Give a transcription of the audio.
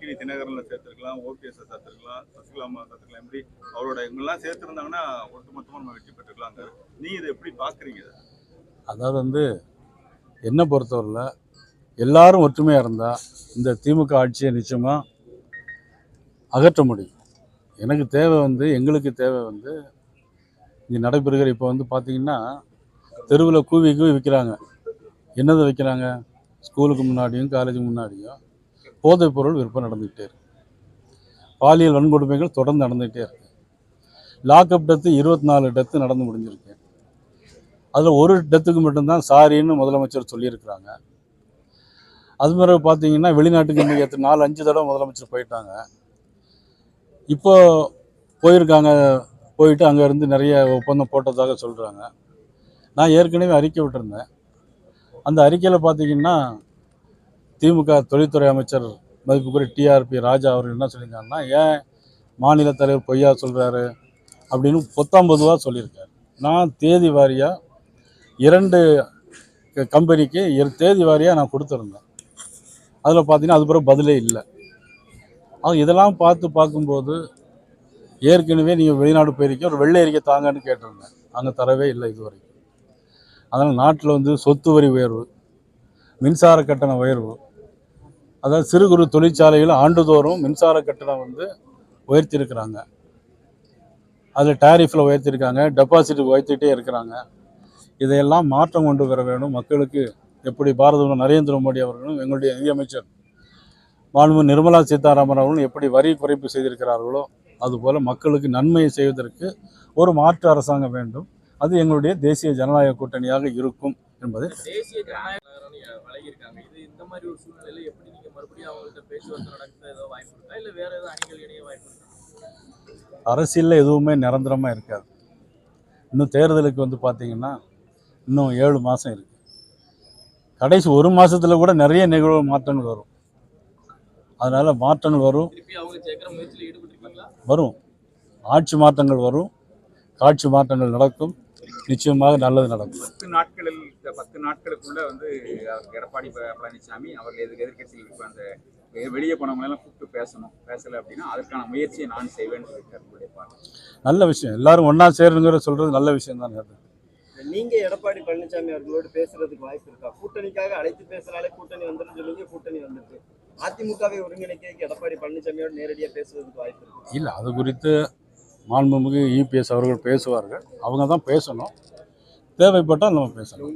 Ashwini தினகரன்ல சேர்த்துருக்கலாம், OPS சேர்த்துருக்கலாம், சசிகலாமா சேர்த்துருக்கலாம். எப்படி அவரோட இவங்கெல்லாம் சேர்த்துருந்தாங்கன்னா ஒட்டுமொத்தமாக நம்ம வெற்றி பெற்றுக்கலாங்க. நீங்க இதை எப்படி பார்க்குறீங்க? அதாவது என்னை பொறுத்தவரையில் எல்லாரும் ஒற்றுமையாக இருந்தால் இந்த திமுக ஆட்சியை நிச்சயமாக அகற்ற முடியும். எனக்கு தேவை எங்களுக்கு தேவை இங்கே நடைபெறுகிற இப்போ பார்த்தீங்கன்னா தெருவில் கூவி விற்கிறாங்க. என்னதை விற்கிறாங்க? ஸ்கூலுக்கு முன்னாடியும் காலேஜுக்கு முன்னாடியும் போதைப் பொருள் விற்பனை நடந்துக்கிட்டே இருக்கு. பாலியல் வன்கொடுமைகள் தொடர்ந்து நடந்துகிட்டே இருக்கு. லாக்அப் டெத்து 24 டெத்து நடந்து முடிஞ்சிருக்கு. அதில் ஒரு டெத்துக்கு மட்டும்தான் சாரின்னு முதலமைச்சர் சொல்லியிருக்கிறாங்க. அது மாதிரி பார்த்தீங்கன்னா வெளிநாட்டுக்கு இன்றைக்கி 4-5 தடவை முதலமைச்சர் போயிட்டாங்க. இப்போ போயிருக்காங்க. போயிட்டு அங்கேருந்து நிறைய ஒப்பந்தம் போட்டதாக சொல்கிறாங்க. நான் ஏற்கனவே அறிக்கை விட்டுருந்தேன். அந்த அறிக்கையில் பார்த்தீங்கன்னா திமுக தொழில்துறை அமைச்சர் மதிப்புக்குரிய டிஆர்பி ராஜா அவர்கள் என்ன சொல்லியிருக்காங்கன்னா, ஏன் மாநில தலைவர் பொய்யா சொல்கிறாரு அப்படின்னு பொத்தாம்பதுவாக சொல்லியிருக்காரு. நான் தேதி வாரியாக 2 கம்பெனிக்கு தேதி வாரியாக நான் கொடுத்துருந்தேன். அதில் பார்த்தீங்கன்னா அது பிறகு பதிலே இல்லை. இதெல்லாம் பார்க்கும்போது ஏற்கனவே நீங்கள் வெளிநாடு போயிருக்கீங்க, ஒரு வெள்ளை அறிக்கை தாங்கன்னு கேட்டிருந்தேன். அங்கே தரவே இல்லை இதுவரைக்கும். அதனால் நாட்டில் சொத்து வரி உயர்வு, மின்சார கட்டண உயர்வு, அதாவது சிறு குறு தொழிற்சாலைகள் ஆண்டுதோறும் மின்சார கட்டணம் உயர்த்தியிருக்கிறாங்க. அதில் டேரிஃபில் உயர்த்தியிருக்காங்க, டெபாசிட் உயர்த்திகிட்டே இருக்கிறாங்க. இதையெல்லாம் மாற்றம் கொண்டு வர வேணும். மக்களுக்கு எப்படி பாரத நரேந்திர மோடி அவர்களும் எங்களுடைய நிதியமைச்சர் மாண்புமிகு நிர்மலா சீதாராமன் அவர்களும் எப்படி வரி குறைப்பு செய்திருக்கிறார்களோ அதுபோல் மக்களுக்கு நன்மையை செய்வதற்கு ஒரு மாற்று அரசாங்கம் வேண்டும். அது எங்களுடைய தேசிய ஜனநாயக கூட்டணியாக இருக்கும் என்பதை தேசிய ஜனநாயக வழங்கியிருக்காங்க. இது இந்த மாதிரி ஒரு சூழ்நிலையில எப்படி நீங்க மறுபடியும் அவங்கள்ட்ட பேச்சுவார்த்தை நடத்த ஏதோ வாய்ப்பு இருக்கா, இல்லை வேற ஏதோ அணிகள் இணைய வாய்ப்பு இருக்கா? அரசியலில் எதுவுமே நிரந்தரமாக இருக்காது. இன்னும் தேர்தலுக்கு பார்த்தீங்கன்னா இன்னும் 7 மாதம் இருக்குது. கடைசி 1 மாதத்தில் கூட நிறைய நிகழ்வு மாற்றங்கள் வரும். அதனால் மாற்றங்கள் வரும். வரும் ஆட்சி மாற்றங்கள் வரும், காட்சி மாற்றங்கள் நடக்கும். நிச்சயமாக நல்லது நடக்கும். 10 நாட்களுக்குள்ள எடப்பாடி பழனிசாமி அவர்கள் எதிர்கட்சிகள் அந்த வெளியே போனவங்களெல்லாம் கூப்பிட்டு பேசலை அப்படின்னா அதற்கான முயற்சியை நான் செய்வேன்னு சொல்லியிருக்காரு. நல்ல விஷயம். எல்லாரும் ஒன்றா சேருங்கிற சொல்கிறது நல்ல விஷயம் தான். நீங்க எடப்பாடி பழனிசாமி அவர்களோடு பேசுறதுக்கு வாய்ப்பு இருக்கா? கூட்டணிக்காக அழைத்து பேசுறாலே கூட்டணி வந்துடும் சொல்லுங்க, கூட்டணி வந்துருக்கு. அதிமுகவை ஒருங்கிணைக்க எடப்பாடி பழனிசாமியோடு நேரடியாக பேசுறதுக்கு வாய்ப்பு இருக்கு இல்லை? அது குறித்து மாண்புமிகு இபிஎஸ் அவர்கள் பேசுவார்கள். அவங்க தான் பேசணும். தேவைப்பட்டால் நம்ம பேசணும்.